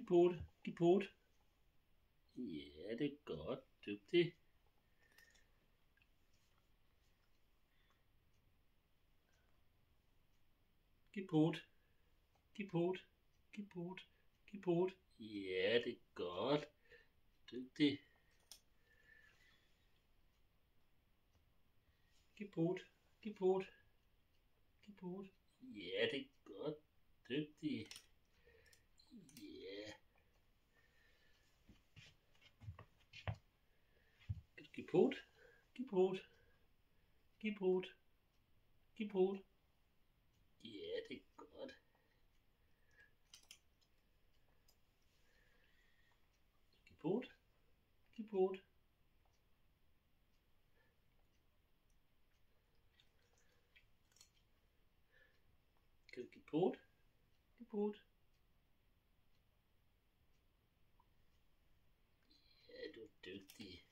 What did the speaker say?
på det, giv på det. Ja, det er godt, dygtig. Giv på det, giv på det, giv på det, giv på det. Ja, det er godt, dygtig. Giv på det, giv på det, giv på det. Ja, det er godt, dygtig. Ja. Giv på det, giv på det, giv på det, giv på det. Ja, det er godt. Giv på det, giv på det. Kan du give på det? Giv på det. Ja, du er dygtig.